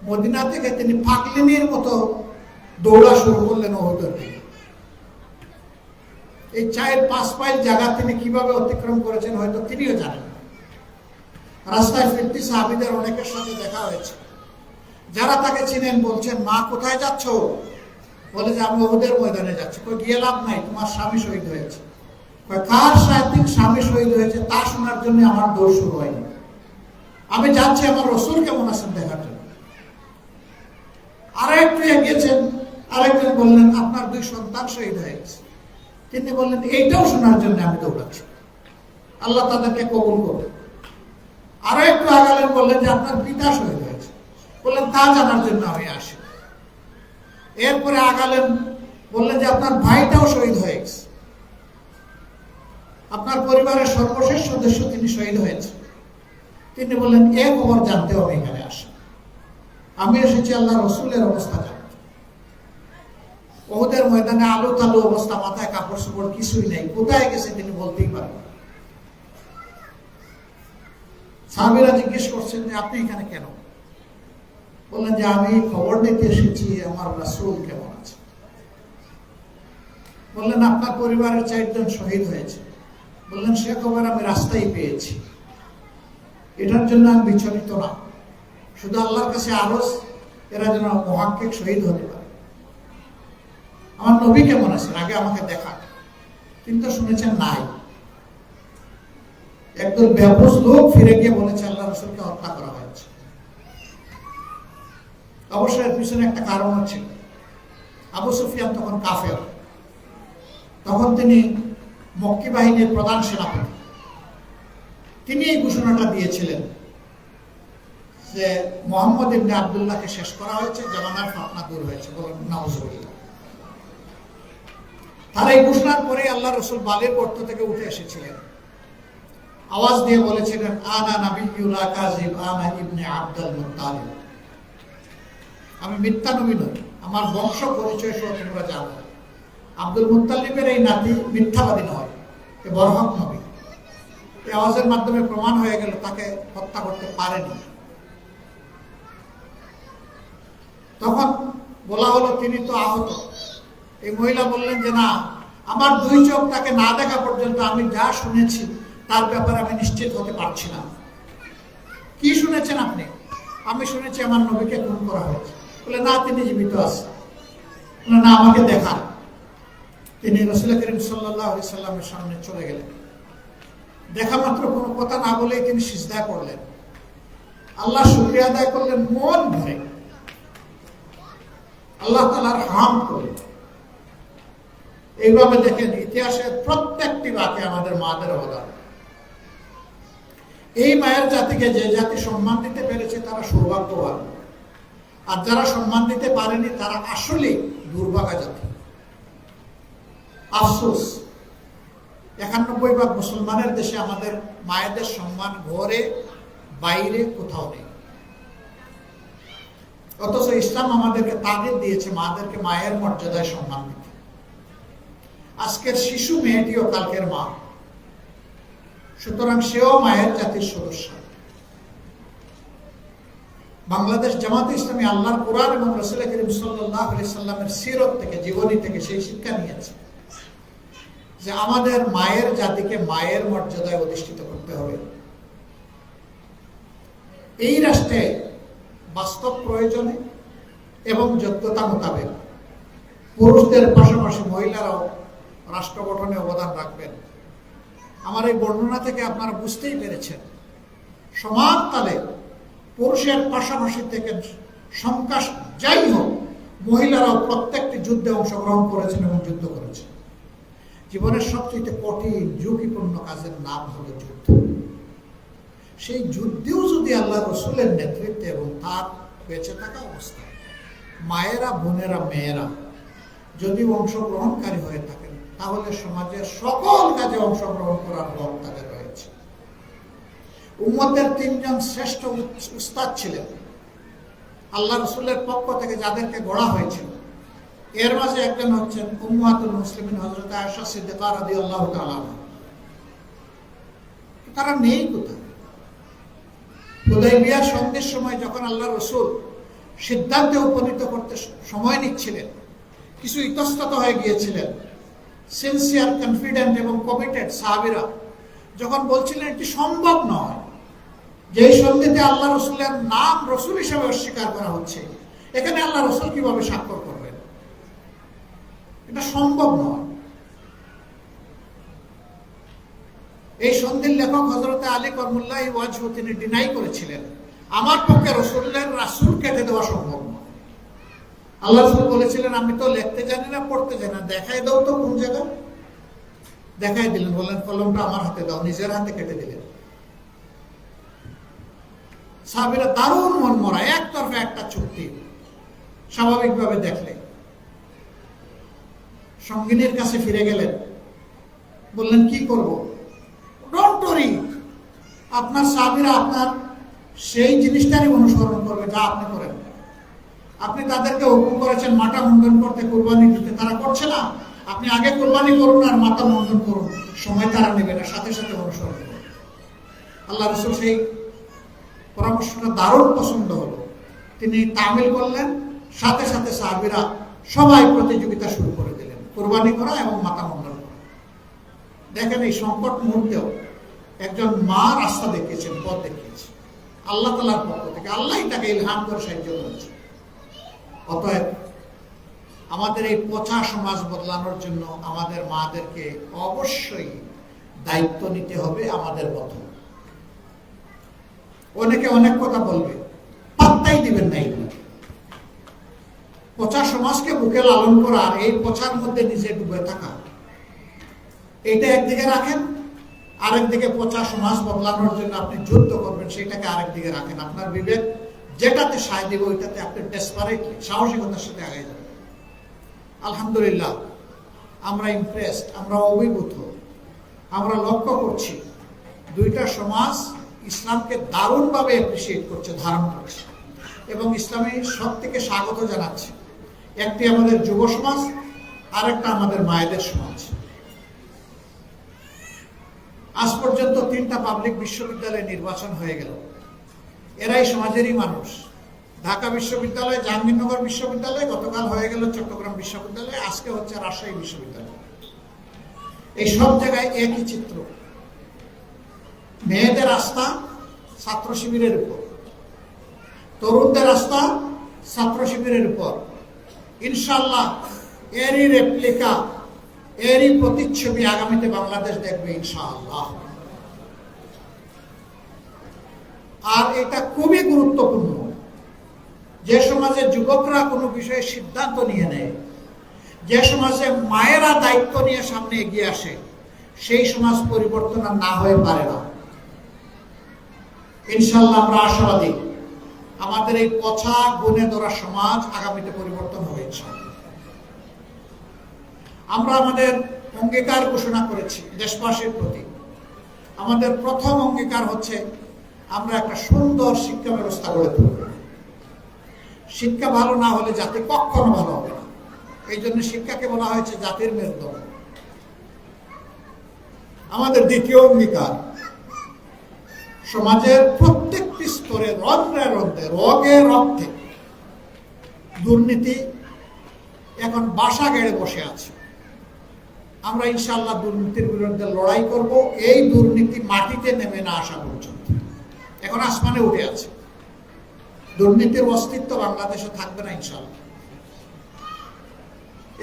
মদিনা থেকে তিনি পাগলিনীর মতো দৌড়া শুরু করলেন উহুদের দিকে। এই 4-5 মাইল জায়গা তিনি কিভাবে অতিক্রম করেছেন হয়তো তিনিও জানেন। রাস্তায় ফিরতি সাহাবীদের অনেকের সাথে দেখা হয়েছে, যারা তাকে চিনেন বলছেন, মা কোথায় যাচ্ছ? বলে যে আমি ওহুদের ময়দানে যাচ্ছি। কই গিয়ে লাভ নাই, তোমার স্বামী শহীদ হয়েছে। কার স্বামী শহীদ হয়েছে তা শোনার জন্য আমার দৌড় শুরু হয়নি, আমি যাচ্ছি আমার রসুল কেমন আছেন দেখার জন্য। আরো একটু এগিয়েছেন, আরেকজন বললেন আপনার 2 সন্তান শহীদ হয়ে গেছে। তিনি বললেন এইটাও শোনার জন্য আমি দৌড়াচ্ছি, আল্লাহ তাদেরকে কবুল করবে। আরো একটু আগালেন, বললেন যে আপনার পিতা শহীদ হয়েছে, বললেন তা জানার জন্য আমি আসি। এরপরে আগালেন, বললেন যে আপনার ভাইটাও শহীদ হয়ে গেছে, আপনার পরিবারের সর্বশেষ সদস্য তিনি শহীদ হয়েছে। তিনি বললেন এ খবর জানতেও আমি এখানে আসি, আমি এসেছি আল্লাহ রসুলের অবস্থা জানতে। ওহুদের ময়দানে আলো তালু অবস্থা, মাথায় কাপড় চোপড় কিছুই নেই, কোথায় গেছে তিনি বলতেই পারবেন। সাহাবীরা জিজ্ঞেস করছেন যে আপনি এখানে কেন? বললেন যে আমি খবর নিতে এসেছি আমার রাসূল কেমন আছে। বললেন আপনার পরিবারের 4 জন শহীদ হয়েছে। বললেন সে খবর আমি রাস্তায় পেয়েছি, এটার জন্য আমি বিচলিত না, শুধু আল্লাহর কাছে আরজ এরা যেন মুহাক্কিক শহীদ হতে পারে। আমার নবী কেমন আছেন আগে আমাকে দেখা, কিন্তু শুনেছেন নাই। একদল বেহুশ লোক ফিরে গিয়ে বলেছে আল্লাহ রাসূলকে হত্যা করা হয়েছে। অবশ্যই এর পিছনে একটা কারণ আছে। আবু সুফিয়ান তখন কাফের, তখন তিনি মক্কি বাহিনীর প্রধান সেনাপতি। তিনি এই ঘোষণাটা দিয়েছিলেন যে মুহাম্মদ ইবনে আব্দুল্লাহকে শেষ করা হয়েছে, জামানার ফাতনা দূর হয়েছে। বলেন নাউজুবিল্লাহ। তার এই ঘোষণার পরে আল্লাহ রাসূল বালির গর্ত থেকে উঠে এসেছিলেন, আওয়াজ দিয়ে বলেছিলেন আনা নাবিয়্যুল কাযিব আনা ইবনে আব্দুল মুত্তালিব, আমি মিথ্যা নবী নই, আমার বংশ পরিচয় সহ তোমরা জানো। আব্দুল মুত্তালিবের এই নাতি মিথ্যাবাদী নয়, এ বরহক নবী। এই আওয়াজের মাধ্যমে প্রমাণ হয়ে গেল তাকে হত্যা করতে পারেনি। তখন বলা হলো তিনি তো আহত। এই মহিলা বললেন যে না, আমার 2 চোখ তাকে না দেখা পর্যন্ত আমি যা শুনেছি তার ব্যাপারে আমি নিশ্চিত হতে পারছি না। কি শুনেছেন আপনি? আমি শুনেছি আমার নবীকে খুন করা হয়েছে। বলে না, তিনি জীবিত আছেন। না, আমাকে দেখান। তিনি রাসূল করিম সাল্লাল্লাহু আলাইহি সাল্লামের সামনে চলে গেলেন। দেখা মাত্র কোনো কথা না বলেই তিনি সিজদা করলেন, আল্লাহ শুকরিয়া আদায় করলেন মন ভরে, আল্লাহ তাআলার হামদ করলেন। এইভাবে দেখেন ইতিহাসের প্রত্যেকটি বাক্যে আমাদের মাদের অবদান। এই মায়ের জাতিকে যে জাতি সম্মান দিতে পেরেছে তারা সৌভাগ্যবান, আর যারা সম্মান দিতে পারেনি তারা আসলে দুর্ভাগা জাতি। আফসোস, 91% মুসলমানের দেশে আমাদের মায়েদের সম্মান ঘরে বাইরে কোথাও নেই। অথচ ইসলাম আমাদেরকে তাগিদ দিয়েছে মাদেরকে মায়ের মর্যাদায় সম্মান দিতে। আজকের শিশু মেয়েটিও কালকের মা, সুতরাং সেও মায়ের জাতির সদস্য। বাংলাদেশ জামাতে ইসলামী আল্লাহর কোরআন এবং রাসূল করিম সাল্লাল্লাহু আলাইহি সাল্লামের সিরত থেকে, জীবনী থেকে সেই শিক্ষা নিয়েছে যে আমাদের মায়ের জাতিকে মায়ের মর্যাদায় অধিষ্ঠিত করতে হবে। এই রাষ্ট্রে বাস্তব প্রয়োজনে এবং যোগ্যতা মোতাবেক পুরুষদের পাশাপাশি মহিলারাও রাষ্ট্র গঠনে অবদান রাখবেন। আমার এই বর্ণনা থেকে আপনারা বুঝতেই পেরেছেন সমান তালে পুরুষের পাশাপাশি থেকে সংখ্যা যাই হোক, মহিলারাও প্রত্যেকটি যুদ্ধে অংশগ্রহণ করেছেন এবং যুদ্ধ করেছেন। জীবনের সবচেয়ে কঠিন ঝুঁকিপূর্ণ কাজের নাম হলো যুদ্ধ। সেই যুদ্ধেও যদি আল্লাহ রসুলের নেতৃত্বে এবং তার বেঁচে থাকা অবস্থায় মায়েরা, বোনেরা, মেয়েরা যদি অংশগ্রহণকারী হয়ে থাকেন, তাহলে সমাজের সকল কাজে অংশগ্রহণ করার হক তাদের রয়েছে। উম্মতের 3 জন শ্রেষ্ঠ উস্তাদ ছিলেন আল্লাহ রসুলের পক্ষ থেকে, যাদেরকে গড়া হয়েছিল। এর মাঝে একজন হচ্ছেন উম্মাতুল মুসলিমিন হযরত আয়েশা সিদ্দিকা রাদিয়াল্লাহু তাআলা। তারা নেই কোথায়? হুদায়বিয়া সন্ধির সময় যখন আল্লাহ রসুল সিদ্ধান্তে উপনীত করতে সময় নিচ্ছিলেন, কিছু ইতস্তত হয়ে গিয়েছিলেন। সিনসিয়ার, কনফিডেন্ট এবং কমিটেড সাহাবীরা যখন বলছিলেন এটি সম্ভব নয়, যে এই সন্ধিতে আল্লাহ রসুলের নাম রসুল হিসেবে অস্বীকার করা হচ্ছে, এখানে আল্লাহ রসুল কিভাবে স্বাক্ষর করবেন? এটা সম্ভব নয়। এই সন্ধির লেখক হযরত আলী করমুল্লাহ ওয়াজহ তিনি ডিনাই করেছিলেন, আমার পক্ষে রাসূল কেটে দেওয়া সম্ভব নয়। আল্লাহ রাসূল বলেছিলেন, আমি তো লিখতে জানি না, পড়তে জানি না, দেখাই দাও তো কোন জায়গা। দেখাই দিলেন, বললেন কলমটা আমার হাতে দাও, নিজের হাতে কেটে দিলেন। সাহাবীরা দারুণ মন মরা, একতরফা একটা চুক্তি। স্বাভাবিকভাবে দেখলে সঙ্গিনীর কাছে ফিরে গেলেন, বললেন কি করব? ডোন্ট ওয়ারি, আপনার সাহাবীরা আপনার সেই জিনিসটারই অনুসরণ করবে যা আপনি করেন। আপনি তাদেরকে হুকুম করেছেন মাথা মুন্ডন করতে, কুরবানি দিতে, তারা করছে না। আপনি আগে কুরবানি করুন আর মাথা মুন্ডন করুন, সময় তারা নেবে না, সাথে সাথে অনুসরণ করুন। আল্লাহ রাসূল সেই পরামর্শটা দারুণ পছন্দ হলো, তিনি তামিল করলেন। সাথে সাথে সাহাবীরা সবাই প্রতিযোগিতা শুরু করে দিলেন, কুরবানি করা এবং মাথা মুন্ডন করা। দেখেন, এই সংকট মুহূর্তেও একজন মা রাস্তা দেখিয়েছেন, পথ দেখিয়েছে আল্লাহ তাআলার পক্ষ থেকে। আল্লাহই তাকে ইলহাম করে সাহায্য করেছে। অতএব আমাদের এই পচা সমাজ বদলানোর জন্য আমাদের মাদেরকে অবশ্যই দায়িত্ব নিতে হবে আমাদের মতো। অনেকে অনেক কথা বলবে, পাত্তাই দিবেন না। এগুলো পচা সমাজকে বুকে লালন করা আর এই পচার মধ্যে নিজে ডুবে থাকা, এইটা একদিকে রাখেন। আরেকদিকে পচা সমাজ বদলানোর জন্য আপনি যুদ্ধ করবেন, সেটাকে আরেকদিকে রাখেন। আপনার বিবেক যেটাতে সায় দেবে ওইটাতে আপনি ডেসপারেটলি সাহসিকতার সাথে আগে যাবেন। আলহামদুলিল্লাহ, আমরা ইমপ্রেসড, আমরা অভিভূত, আমরা লক্ষ্য করছি দুইটা সমাজ ইসলামকে দারুণভাবে অ্যাপ্রিসিয়েট করছে, ধারণ করছে এবং ইসলামী সব থেকে স্বাগত জানাচ্ছে। একটি আমাদের যুব সমাজ, আরেকটা আমাদের মায়েদের সমাজ। আজ পর্যন্ত 3টা পাবলিক বিশ্ববিদ্যালয় নির্বাচন হয়ে গেল, এরাই সমাজেরই মানুষ। ঢাকা বিশ্ববিদ্যালয়, জাহাঙ্গীরনগর বিশ্ববিদ্যালয়, গতকাল হয়ে গেল চট্টগ্রাম বিশ্ববিদ্যালয়, আজকে হচ্ছে রাজশাহী বিশ্ববিদ্যালয়। এই সব জায়গায় একই চিত্র। মেয়েদের আস্থা ছাত্র শিবিরের উপর, তরুণদের আস্থা ছাত্র শিবিরের উপর। ইনশাআল্লাহ এরই রেপ্লিকা, এরই প্রতিচ্ছবি আগামীতে বাংলাদেশ দেখবে ইনশাআল্লাহ। আর এটা খুবই গুরুত্বপূর্ণ, যে সমাজে যুবকরা কোনো বিষয়ে সিদ্ধান্ত নিয়ে নেয়, যে সমাজে মায়েরা দায়িত্ব নিয়ে সামনে এগিয়ে আসে, সেই সমাজ পরিবর্তন না হয়ে পারে না। ইনশাআল্লাহ আমরা আশাবাদী, আমাদের এই পচা গুণে ধরা সমাজ আগামীতে পরিবর্তন হবে ইনশাআল্লাহ। আমরা আমাদের অঙ্গীকার ঘোষণা করেছি দেশবাসীর প্রতি। আমাদের প্রথম অঙ্গীকার হচ্ছে আমরা একটা সুন্দর শিক্ষা ব্যবস্থা গড়ে তুলব। শিক্ষা ভালো না হলে জাতি কখনো ভালো হবে না। এই জন্য শিক্ষাকে বলা হয়েছে জাতির মেরুদণ্ড। আমাদের দ্বিতীয় অঙ্গীকার, সমাজের প্রত্যেকটি স্তরে রন্ধ্রে রন্ধ্রে, রগে রক্তে দুর্নীতি এখন বাসা গেড়ে বসে আছে। আমরা ইনশাআল্লাহ দুর্নীতির বিরুদ্ধে লড়াই করব, এই দুর্নীতি মাটিতে নেমে না আসা পর্যন্ত। এখন আসমানে উঠে আছে, দুর্নীতির অস্তিত্ব বাংলাদেশে থাকবে না ইনশাআল্লাহ।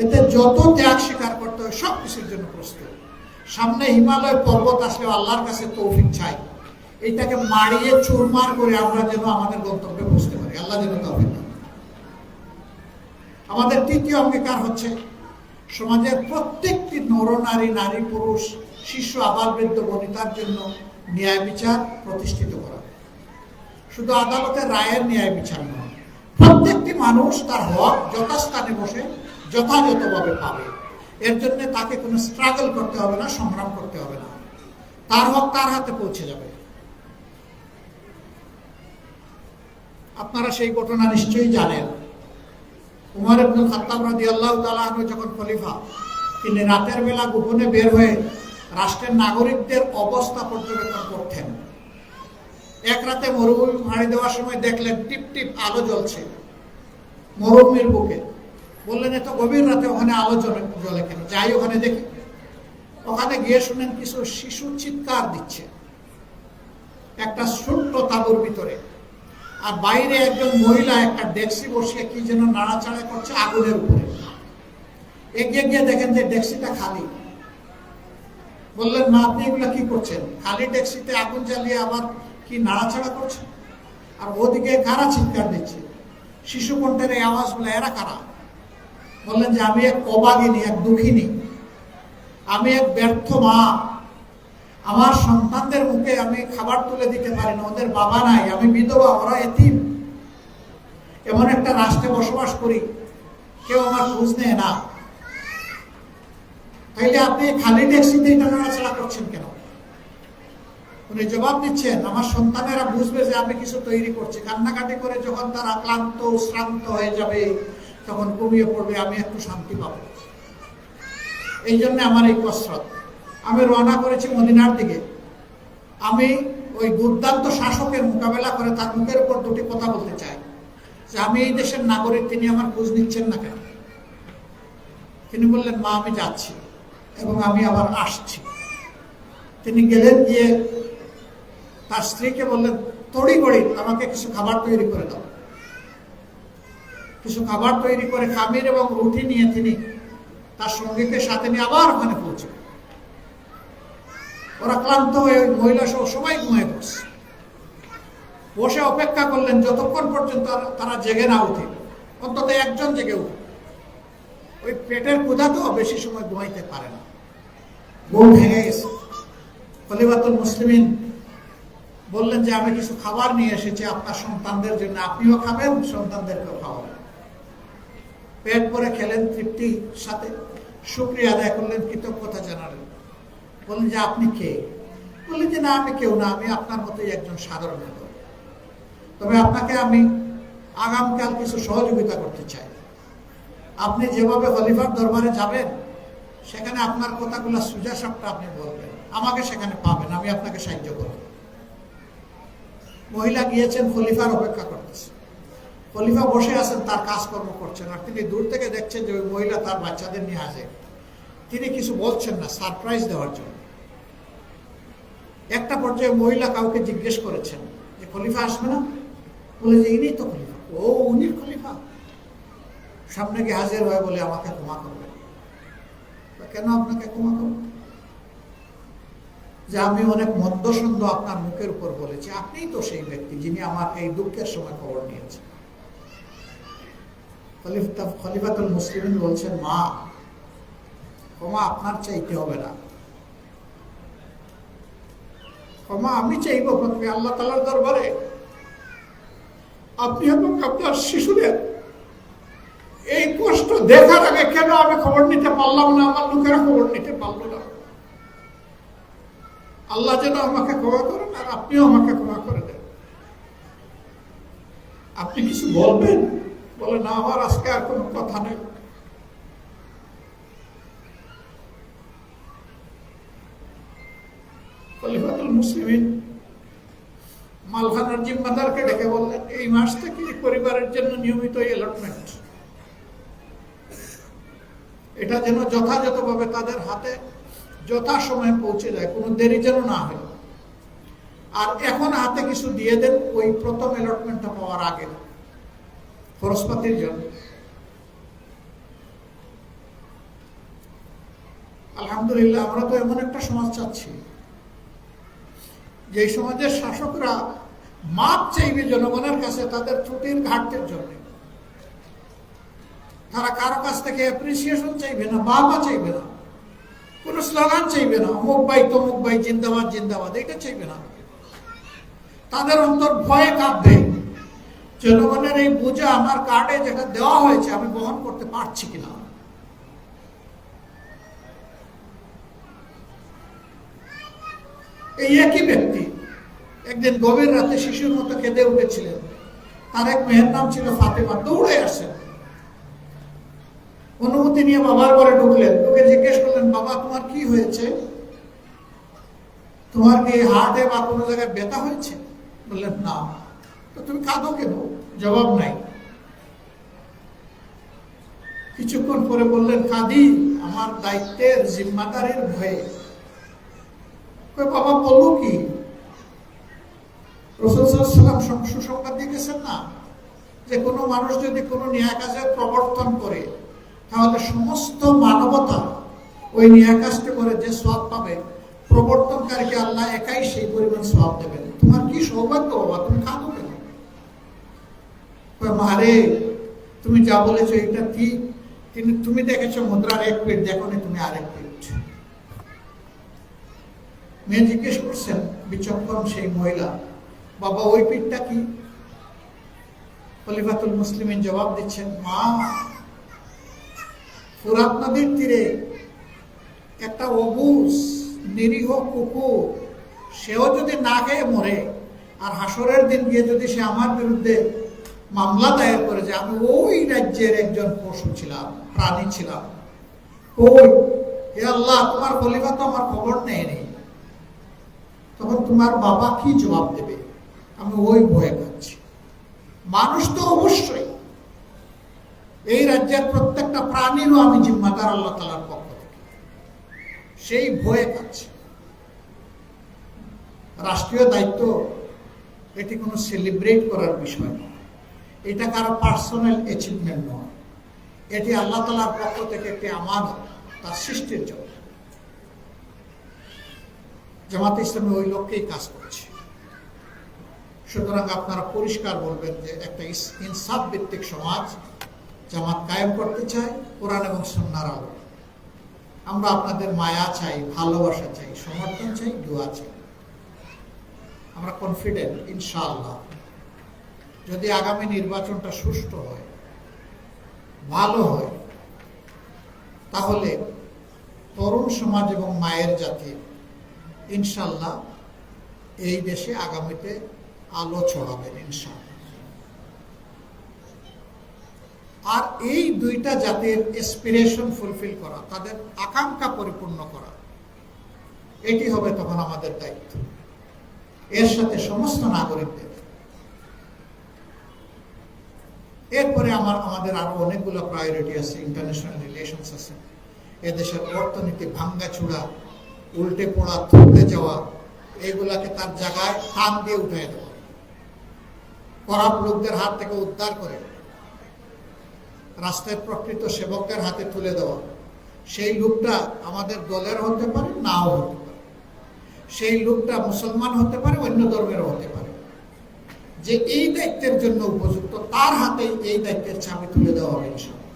এতে যত ত্যাগ স্বীকার করতে হয় সব কিছুর জন্য প্রস্তুত। সামনে হিমালয় পর্বত আসলে আল্লাহর কাছে তৌফিক চাই, এইটাকে মারিয়ে চুরমার করে আমরা যেন আমাদের গন্তব্যে পৌঁছতে পারি। আল্লাহ যেন তৌফিক দেন। আমাদের তৃতীয় অঙ্গীকার হচ্ছে সমাজের প্রত্যেকটি নরনারী, নারী, পুরুষ, শিশু, আবাল, বৃদ্ধ, বনিতার জন্য ন্যায় বিচার প্রতিষ্ঠিত করা। শুধু আদালতের রায়ের ন্যায় বিচার নয়, প্রত্যেকটি মানুষ তার হক যথাস্থানে বসে যথাযথভাবে পাবে। এর জন্য তাকে কোনো স্ট্রাগল করতে হবে না, সংগ্রাম করতে হবে না, তার হক তার হাতে পৌঁছে যাবে। আপনারা সেই ঘটনা নিশ্চয়ই জানেন। উমর ইবনে খাত্তাব রাদিয়াল্লাহু তাআলা আনহু যখন খলিফা, তিনি রাতের বেলা গোপনে বের হয়ে রাষ্ট্রের নাগরিকদের অবস্থা পর্যবেক্ষণ করতেন। এক রাতে মরুভূমি পাড়ি দেওয়ার সময় দেখলেন টিপ টিপ আলো জ্বলছে মরুভূমির বুকে। বললেন, এত গভীর রাতে ওখানে আলো জ্বলে কেন? যাই ওখানে দেখি। ওখানে গিয়ে শুনেন কিছু শিশু চিৎকার দিচ্ছে একটা ছোট্ট তাঁবুর ভিতরে, আর বাইরে একজন মহিলা একটা ডেক্সি বসিয়ে কি যেন নাড়াচাড়া করছে আগুনের উপরে। এগিয়ে গিয়ে দেখেন যে ডেক্সিটা খালি। বললেন, মা আপনি এগুলো কি করছেন? খালি ডেক্সিতে আগুন জ্বালিয়ে আবার কি নাড়াচাড়া করছেন? আর ওদিকে কারা চিৎকার দিচ্ছে, শিশু কণ্ঠের এই আওয়াজগুলো, এরা কারা? বললেন যে আমি এক অভাগিনী, এক দুঃখিনী, আমি এক ব্যর্থ মা, আমার সন্তানদের মুখে আমি খাবার তুলে দিতে পারি না, ওদের বাবা নাই, আমি বিধবা, ওরা এতিম, এমন একটা রাষ্ট্রে বসবাস করি, কেউ আমার খোঁজ নেয় না। তাইলে আপনি খালি ডেক্সিতে এটা নাড়াচাড়া করছেন কেন? উনি জবাব দিচ্ছেন, আমার সন্তানেরা বুঝবে যে আমি কিছু তৈরি করছি, কান্নাকাটি করে যখন তারা ক্লান্ত শ্রান্ত হয়ে যাবে তখন ঘুমিয়ে পড়বে, আমি একটু শান্তি পাবো। এই জন্য আমার এই কসরত। আমি রওনা করেছি মদিনার দিকে। আমি ওই দুর্দান্ত শাসকের মোকাবেলা করে তার মুখের উপর দুটি কথা বলতে চাই যে আমি এই দেশের নাগরিক, তিনি আমার খোঁজ নিচ্ছেন না কেন? তিনি বললেন, মা আমি যাচ্ছি এবং আমি আবার আসছি। তিনি গেলেন, গিয়ে তার স্ত্রীকে বললেন, তড়িঘড়ি আমাকে কিছু খাবার তৈরি করে দাও। কিছু খাবার তৈরি করে খামির এবং রুটি নিয়ে তিনি তার সঙ্গীকে সাথে নিয়ে আবার ওখানে পৌঁছে। ওরা ক্লান্ত হয়ে ওই মহিলা সহ সবাই ঘুমিয়ে পড়ছে। বসে অপেক্ষা করলেন যতক্ষণ পর্যন্ত তারা জেগে না উঠে, অন্তত একজন জেগে উঠে। ওই পেটের ক্ষুধাতেও বেশি সময় ঘুমাইতে পারে না, ঘুম ভেঙে গেছে। খলিফাতুল মুসলিমিন বললেন যে আমি কিছু খাবার নিয়ে এসেছি আপনার সন্তানদের জন্য, আপনিও খাবেন, সন্তানদেরকেও খাওয়াবেন। পেট ভরে খেলেন তৃপ্তির সাথে, শুকরিয়া আদায় করলেন, কৃতজ্ঞতা জানালেন। বললেন যে আপনি কে? বললেন যে না আমি কেউ না, আমি আপনার মতোই একজন সাধারণ লোক, তবে আপনাকে আমি আগামীকাল কিছু সহযোগিতা করতে চাই। আপনি যেভাবে খলিফার দরবারে যাবেন সেখানে আপনার কথাগুলো সোজাসাপটা আপনি বলবেন, আমাকে সেখানে পাবেন, আমি আপনাকে সাহায্য করব। মহিলা গিয়েছেন, খলিফার অপেক্ষা করতেছে। খলিফা বসে আছেন, তার কাজকর্ম করছেন, আর তিনি দূর থেকে দেখছেন যে ওই মহিলা তার বাচ্চাদের নিয়ে আসে। তিনি কিছু বলছেন না, সারপ্রাইজ দেওয়ার জন্য। একটা পর্যায়ে মহিলা কাউকে জিজ্ঞেস করেছেন যে খলিফা আসবে না? বলে যে ইনি তো খলিফা। ও উনি খলিফা? সামনে গিয়ে হাজির হয়ে বলে আমাকে ক্ষমা করবেন। কেন আপনাকে ক্ষমা করব? যে আমি অনেক মন্দ সন্দ আপনার মুখের উপর বলেছি, আপনিই তো সেই ব্যক্তি যিনি আমার এই দুঃখের সময় খবর নিয়েছেন। খলিফাতুল মুসলিমিন বলছেন, মা ক্ষমা আপনার চাইতে হবে না, ক্ষমা আমি চাইব প্রথমে আল্লাহ তাআলার দরবারে। আপনি এবং আপনার শিশুদের এই কষ্ট দেখার আগে কেন আমি খবর নিতে পারলাম না, আমার লোকেরা খবর নিতে পারলো না? আল্লাহ যেন আমাকে ক্ষমা করেন আর আপনিও আমাকে ক্ষমা করে দেন। আপনি কিছু বলবেন? বলে না, আমার আজকে আর কোনো কথা নেই। খলিফাতুল মুসলিমিন মালখানার জিম্মাদারকে ডেকে বললেন, এই মাস থেকে পরিবারের জন্য নিয়মিত অ্যালটমেন্ট, এটা যেন যথাযথভাবে তাদের হাতে যথাসময়ে পৌঁছে যায়, কোনো দেরি যেন না হয়। আর এখন হাতে কিছু দিয়ে দেন ওই প্রথম অ্যালটমেন্টটা পাওয়ার আগে, খরচপাতির জন্য। আলহামদুলিল্লাহ, আমরা তো এমন একটা সমাজ চাচ্ছি যে সমাজের শাসকরা মাপ চাইবে জনগণের কাছে তাদের ত্রুটির ঘাটতির জন্য। তারা কারো কাছ থেকে অ্যাপ্রিসিয়েশন চাইবে না, বাবা চাইবে না, কোনো স্লোগান চাইবে না, অমুক ভাই তমুক ভাই জিন্দাবাদ জিন্দাবাদ, এটা চাইবে না। তাদের অন্তর ভয়ে কাঁপবে, জনগণের এই বোঝা আমার কার্ডে যেটা দেওয়া হয়েছে আমি বহন করতে পারছি কিনা। এই একই ব্যক্তি একদিন গভীর রাতে শিশুর মতো কেঁদে উঠেছিলেন। তার এক মেয়ের নাম ছিল ফাতেমা। দৌড়ে আসেন, অনুমতি নিয়ে বাবার ঘরে ঢুকলেন, ঢুকে জিজ্ঞেস করলেন, বাবা তোমার কি হয়েছে? তোমার কি হার্টে বা কোনো জায়গায় ব্যথা হয়েছে? বললেন না। তো তুমি কাঁদো কেন? জবাব নাই। কিছুক্ষণ পরে বললেন, কাঁদি আমার দায়িত্বের জিম্মাদারির ভয়ে। বাবা বলবো কি? রাসূল সাল্লাল্লাহু আলাইহি ওয়াসাল্লাম সুসংবাদ দিয়ে গেছেন না যে কোনো মানুষ যদি কোনো ন্যায় কাজের প্রবর্তন করে তাহলে সমস্ত মানবতা ওই ন্যায় কাজটা করে যে সওয়াব পাবে, প্রবর্তনকারীকে আল্লাহ একাই সেই পরিমাণ সওয়াব দেবেন। তোমার কি সৌভাগ্য বাবা, তুমি খাবো কেন? মারে তুমি যা বলেছো এটা ঠিক, কিন্তু তুমি দেখেছো মুদ্রার এক পিঠ, দেখো নি তুমি আরেক পিঠ। মেয়ে জিজ্ঞেস করছেন, বিচক্ষণ সেই মহিলা, বাবা ওই পিঠটা কি? খলিফাতুল মুসলিমিন জবাব দিচ্ছেন, মা ফুরাত নদীর তীরে একটা অবুজ নিরীহ কুকুর, সেও যদি না খেয়ে মরে, আর হাসরের দিন গিয়ে যদি সে আমার বিরুদ্ধে মামলা দায়ের করে যে আমি ওই রাজ্যের একজন পশু ছিলাম, প্রাণী ছিলাম, ওই হে আল্লাহ তোমার খলিফা তো আমার খবর নেয়নি, তখন তোমার বাবা কি জবাব দেবে? আমি ওই ভয়ে পাচ্ছি। মানুষ তো অবশ্যই, এই রাজ্যের প্রত্যেকটা প্রাণীরও আমি জিম্মাদার আল্লাহ তাআলার পক্ষ থেকে, সেই ভয়ে পাচ্ছি। রাষ্ট্রীয় দায়িত্ব এটি কোনো সেলিব্রেট করার বিষয় নয়, এটা কারো পার্সোনাল অ্যাচিভমেন্ট নয়, এটি আল্লাহ তাআলার পক্ষ থেকে একটি আমানত, তার সৃষ্টির জন্য। জামাতে ইসলামী ওই লক্ষ্যেই কাজ করছে। সুতরাং আপনারা পরিষ্কার বলবেন যে একটা ইনসাফ ভিত্তিক সমাজ জামাত কায়েম করতে চায় কোরআন এবং সুন্নাহর আলো। আমরা আপনাদের মায়া চাই, ভালোবাসা চাই, সমর্থন চাই, দোয়া চাই। আমরা কনফিডেন্ট ইনশাআল্লাহ, যদি আগামী নির্বাচনটা সুষ্ঠু হয়, ভালো হয়, তাহলে তরুণ সমাজ এবং মায়ের জাতি ইনশাআল্লাহ এই দেশে আগামীতে আলো ছড়াবেন ইনশাআল্লাহ। আর এই দুইটা জাতির এসপিরেশন ফুলফিল করা, তাদের আকাঙ্ক্ষা পরিপূর্ণ করা, এটি হবে তখন আমাদের দায়িত্ব, এর সাথে সমস্ত নাগরিকদের। এরপরে আমাদের আরো অনেকগুলো প্রায়োরিটি আছে, ইন্টারন্যাশনাল রিলেশনস আছে, এদেশের অর্থনীতি ভাঙ্গাচুরা, উল্টে পড়া, থমকে যাওয়া, এইগুলাকে তার জায়গায় টান দিয়ে উঠে দেওয়া, করাপ্ট লোকদের হাত থেকে উদ্ধার করে রাষ্ট্রের প্রকৃত সেবকদের হাতে তুলে দেওয়া। সেই লোকটা আমাদের দলের হতে পারে, নাও হতে পারে, সেই লোকটা মুসলমান হতে পারে, অন্য ধর্মেরও হতে পারে, যে এই দায়িত্বের জন্য উপযুক্ত, তার হাতে এই দায়িত্বের চাবি তুলে দেওয়া হবে ইনশাআল্লাহ।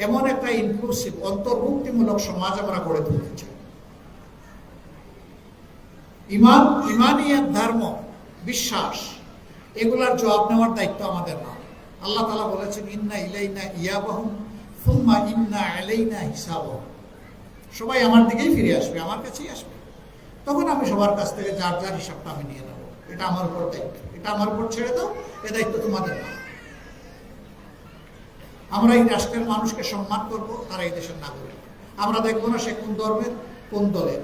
এমন একটা ইনক্লুসিভ, অন্তর্ভুক্তিমূলক সমাজ আমরা গড়ে তুলতে চাই। ইমানিয়াত, ধর্ম, বিশ্বাস, এগুলার জবাব নেওয়ার দায়িত্ব আমাদের না। আল্লাহ তাআলা বলেছেন, ইন্না ইলাইনা ইয়াবাহুম সুম্মা ইন্না আলাইনা হিসাবাহুম। সবাই আমার দিকেই ফিরে আসবে, আমার কাছেই আসবে, তখন আমি সবার কাছ থেকে যার যার হিসাবটা আমি নিয়ে নেব। এটা আমার উপর দায়িত্ব, এটা আমার উপর ছেড়ে দাও, এ দায়িত্ব তোমাদের না। আমরা এই রাষ্ট্রের মানুষকে সম্মান করব, তারা এই দেশের নাগরিক। আমরা দেখবো না সে কোন ধর্মের, কোন দলের,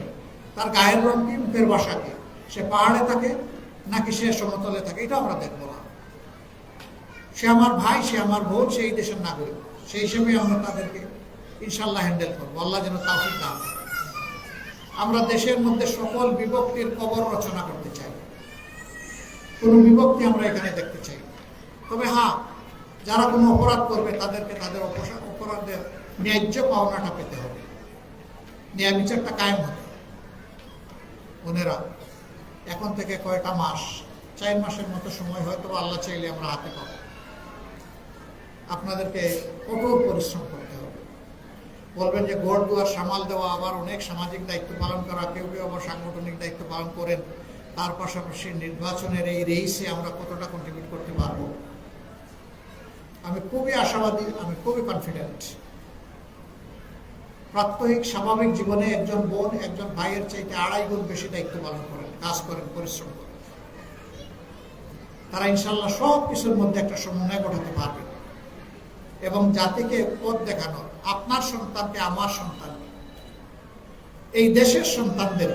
তার গায়ের রং কি, মুখের ভাষা কি, সে পাহাড়ে থাকে নাকি সে সমতলে থাকে, এটা আমরা দেখবো না। সে আমার ভাই, সে আমার বোন, সে এই দেশের নাগরিক, সেই হিসেবে আমরা তাদেরকে ইনশাআল্লাহ হ্যান্ডেল করবো। আল্লাহ যেন তাওফিক দান। আমরা দেশের মধ্যে সকল বিভক্তির কবর রচনা করতে চাই, কোনো বিভক্তি আমরা এখানে দেখতে চাই। তবে হ্যাঁ, যারা কোনো অপরাধ করবে তাদেরকে তাদের অপরাধের ন্যায্য পাওনাটা পেতে হবে, ন্যায় বিচারটা কায়েম হবে। বোনেরা, এখন থেকে কয়টা মাস, 4 মাসের মতো সময় হয়তো আল্লাহ চাইলে আমরা হাতে পাবো। আপনাদেরকে কঠোর পরিশ্রম করতে হবে। বলবেন যে ঘর দুয়ার সামাল দেওয়া, আবার অনেক সামাজিক দায়িত্ব পালন করা, কেউ কেউ আবার সাংগঠনিক দায়িত্ব পালন করেন, তার পাশাপাশি নির্বাচনের এই রেইসে আমরা কতটা কন্ট্রিবিউট করতে পারবো। আমি খুবই আশাবাদী, আমি খুবই কনফিডেন্ট। প্রাত্যহিক স্বাভাবিক জীবনে একজন বোন একজন ভাইয়ের চাইতে 2.5 গুণ বেশি দায়িত্ব পালন করেন, কাজ করেন, পরিশ্রম করেন। তারা ইনশাল্লাহ সব কিছুর মধ্যে একটা সমন্বয় ঘটাতে পারবে এবং জাতিকে পথ দেখানোর, আপনার সন্তানকে, আমার সন্তান, এই দেশের সন্তানদের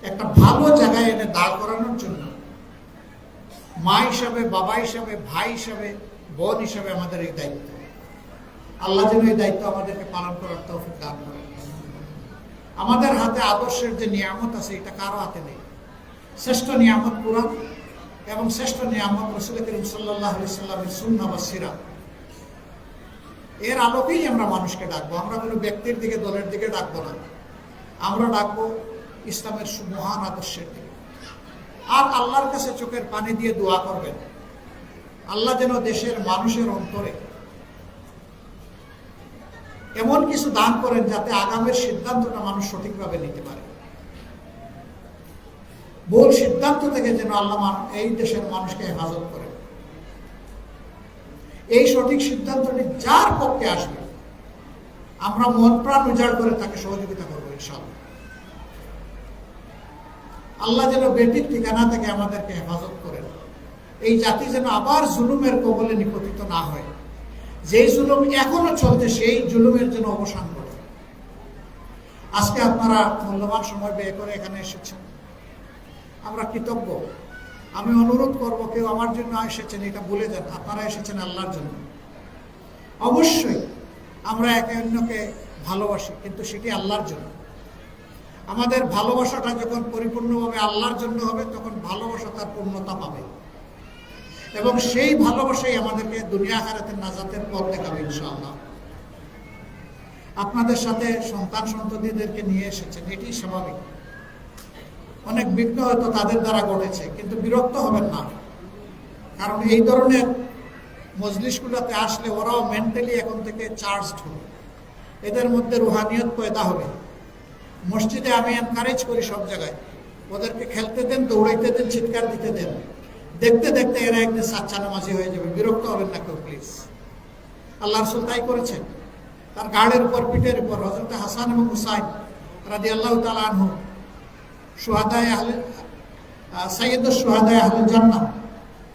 একটা ভালো জায়গায় এনে দাঁড় করানোর জন্য মা হিসাবে, বাবা হিসাবে, ভাই হিসাবে, বোন হিসাবে আমাদের এই দায়িত্ব। আল্লাহ যেন এই দায়িত্ব আমাদেরকে পালন করার তৌফিক দান করেন। আমাদের হাতে আদর্শের যে নিয়ামত আছে, এটা কারো হাতে নেই। শ্রেষ্ঠ নিয়ামত কুরআন এবং শ্রেষ্ঠ নিয়ামত রাসূল করিম সাল্লাল্লাহু আলাইহি ওয়াসাল্লামের সুন্নাহ বা সিরাত। এর আলোকেই আমরা মানুষকে ডাকবো। আমরা কোনো ব্যক্তির দিকে, দলের দিকে ডাকবো না, আমরা ডাকবো ইসলামের মহান আদর্শের দিকে। আর আল্লাহর কাছে চোখের পানি দিয়ে দোয়া করবেন, আল্লাহ যেন দেশের মানুষের অন্তরে এমন কিছু দান করেন যাতে আগামের সিদ্ধান্তটা মানুষ সঠিকভাবে নিতে পারে। ভুল সিদ্ধান্ত থেকে যেন আল্লাহ এই দেশের মানুষকে হেফাজত করে। এই সঠিক সিদ্ধান্তটি যার পক্ষে আসবে আমরা মন প্রাণ উজাড় করে তাকে সহযোগিতা করবো ইনশাআল্লাহ। আল্লাহ যেন বেটির ঠিকানা থেকে আমাদেরকে হেফাজত করেন। এই জাতি যেন আবার জুলুমের কবলে নিপতিত না হয়। যেই জুলুম এখনো চলছে সেই জুলুমের জন্য অবসান করে। আজকে আপনারা মূল্যবান সময় ব্যয় করে এখানে এসেছেন, আমরা কৃতজ্ঞ। আমি অনুরোধ করব, কেউ আমার জন্য এসেছেন এটা ভুলে যান, আপনারা এসেছেন আল্লাহর জন্য। অবশ্যই আমরা একে অন্যকে ভালোবাসি, কিন্তু সেটি আল্লাহর জন্য। আমাদের ভালোবাসাটা যখন পরিপূর্ণভাবে আল্লাহর জন্য হবে তখন ভালোবাসা তার পূর্ণতা পাবে, এবং সেই ভালোবাসাই আমাদেরকে দুনিয়া আখিরাতের নাজাতের পথ দেখাবে ইনশাআল্লাহ। আপনাদের সাথে সন্তান সন্ততিদেরকে নিয়ে এসেছেন, এটি স্বাভাবিক। অনেক বিঘ্ন হয়তো তাদের দ্বারা ঘটেছে, কিন্তু বিরক্ত হবেন না, কারণ এই ধরনের মজলিসগুলোতে আসলে ওরাও মেন্টালি এখন থেকে চার্জড হবে, এদের মধ্যে রুহানিয়ত পয়দা হবে। মসজিদে আমি এনকারেজ করি সব জায়গায়, ওদেরকে খেলতে দেন, দৌড়াইতে দেন, চিৎকার দিতে দেন, দেখতে দেখতে এরা একদিন সাচ্চা নামাজি হয়ে যাবে। বিরক্ত হবেন না কেউ প্লিজ। আল্লাহ রাসূল তাই করেছেন, তার গাড়ের উপর, পিঠের উপর হযরত হাসান এবং হুসাইন রাদিয়াল্লাহু তাআলা আনহু শুহাদায়ে আহলে সাইয়্যিদুশ শুহাদায়ে আহলে জান্নাহ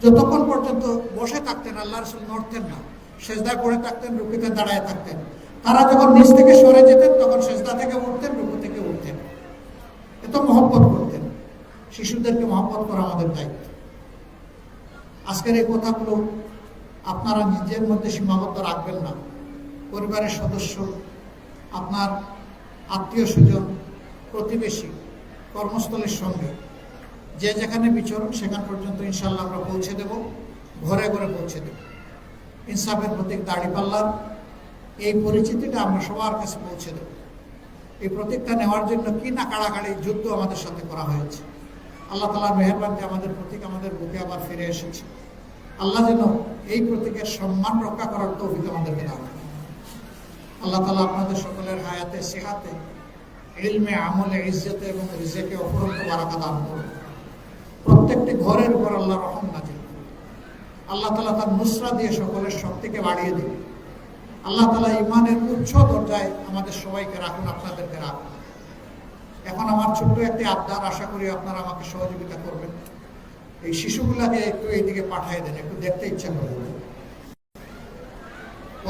যতক্ষণ পর্যন্ত বসে থাকতেন আল্লাহ রাসূল নড়তেন না, সেজদায় পড়ে থাকতেন, রুকুতে দাঁড়ায় থাকতেন। তারা যখন নিচ থেকে সরে যেতেন তখন সেজদা থেকে উঠতেন, রুকু থেকে উঠতেন। এত মহব্বত করতেন। শিশুদেরকে মহব্বত করা আমাদের দায়িত্ব। আজকের এই কথাগুলো আপনারা নিজের মধ্যে সীমাবদ্ধ রাখবেন না। পরিবারের সদস্য, আপনার আত্মীয় স্বজন, প্রতিবেশী, কর্মস্থলের সঙ্গে যে যেখানে বিচরণ সেখান পর্যন্ত ইনশাআল্লাহ আমরা পৌঁছে দেব, ঘরে ঘরে পৌঁছে দেব। ইনসাফের প্রতীক দাড়িপাল্লার এই পরিচিতিটা আমরা সবার কাছে পৌঁছে দেব। এই প্রতীকটা নেওয়ার জন্য কি না কাড়াকাড়ি যুদ্ধ আমাদের সাথে করা হয়েছে। আল্লাহ তাআলার মেহেরবানিতে আমাদের প্রতীক আমাদের বুকে আবার ফিরে এসেছে। আল্লাহ যেন এই প্রতীকের সম্মান রক্ষা করার তৌফিক আমাদেরকে দান করেন। আল্লাহ তাআলা আপনাদের সকলের হায়াতে, সেহাতে, ইলমে, আমলে, ইজ্জতে এবং রিজেকে অপরন্ত বারাকা দান করুন। প্রত্যেকটি ঘরের উপর আল্লাহ রহম নাজিল করুন। আল্লাহ তাআলা তার নুসরা দিয়ে সকলের শক্তিকে বাড়িয়ে দিন। আল্লাহ তাআলা ইমানের উচ্চ দরজায় আমাদের সবাইকে রাখুন, আপনাদেরকে রাখুন। এখন আমার ছোট্ট একটি আবদার, আশা করি আপনারা আমাকে সহযোগিতা করবেন। এই শিশুগুলাকে একটু এইদিকে পাঠিয়ে দেন, একটু দেখতে ইচ্ছা করে।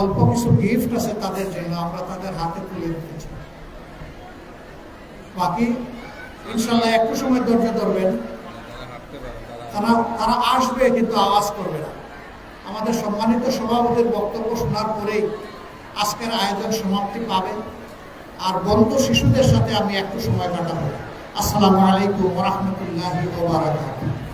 অল্প কিছু গিফট আছে তাদের জন্য, আমরা তাদের হাতে তুলে দিতেছি। বাকি ইনশাল্লাহ একটু সময় ধৈর্য ধরবেন। তারা আসবে কিন্তু আওয়াজ করবে না। আমাদের সম্মানিত সভাপতির বক্তব্য শোনার পরেই আজকের আয়োজন সমাপ্তি পাবে। আর বন্ধু শিশুদের সাথে আমি একটু সময় কাটাবো। আসসালামু আলাইকুম ওয়া রাহমাতুল্লাহি ওয়া বারাকাতুহু।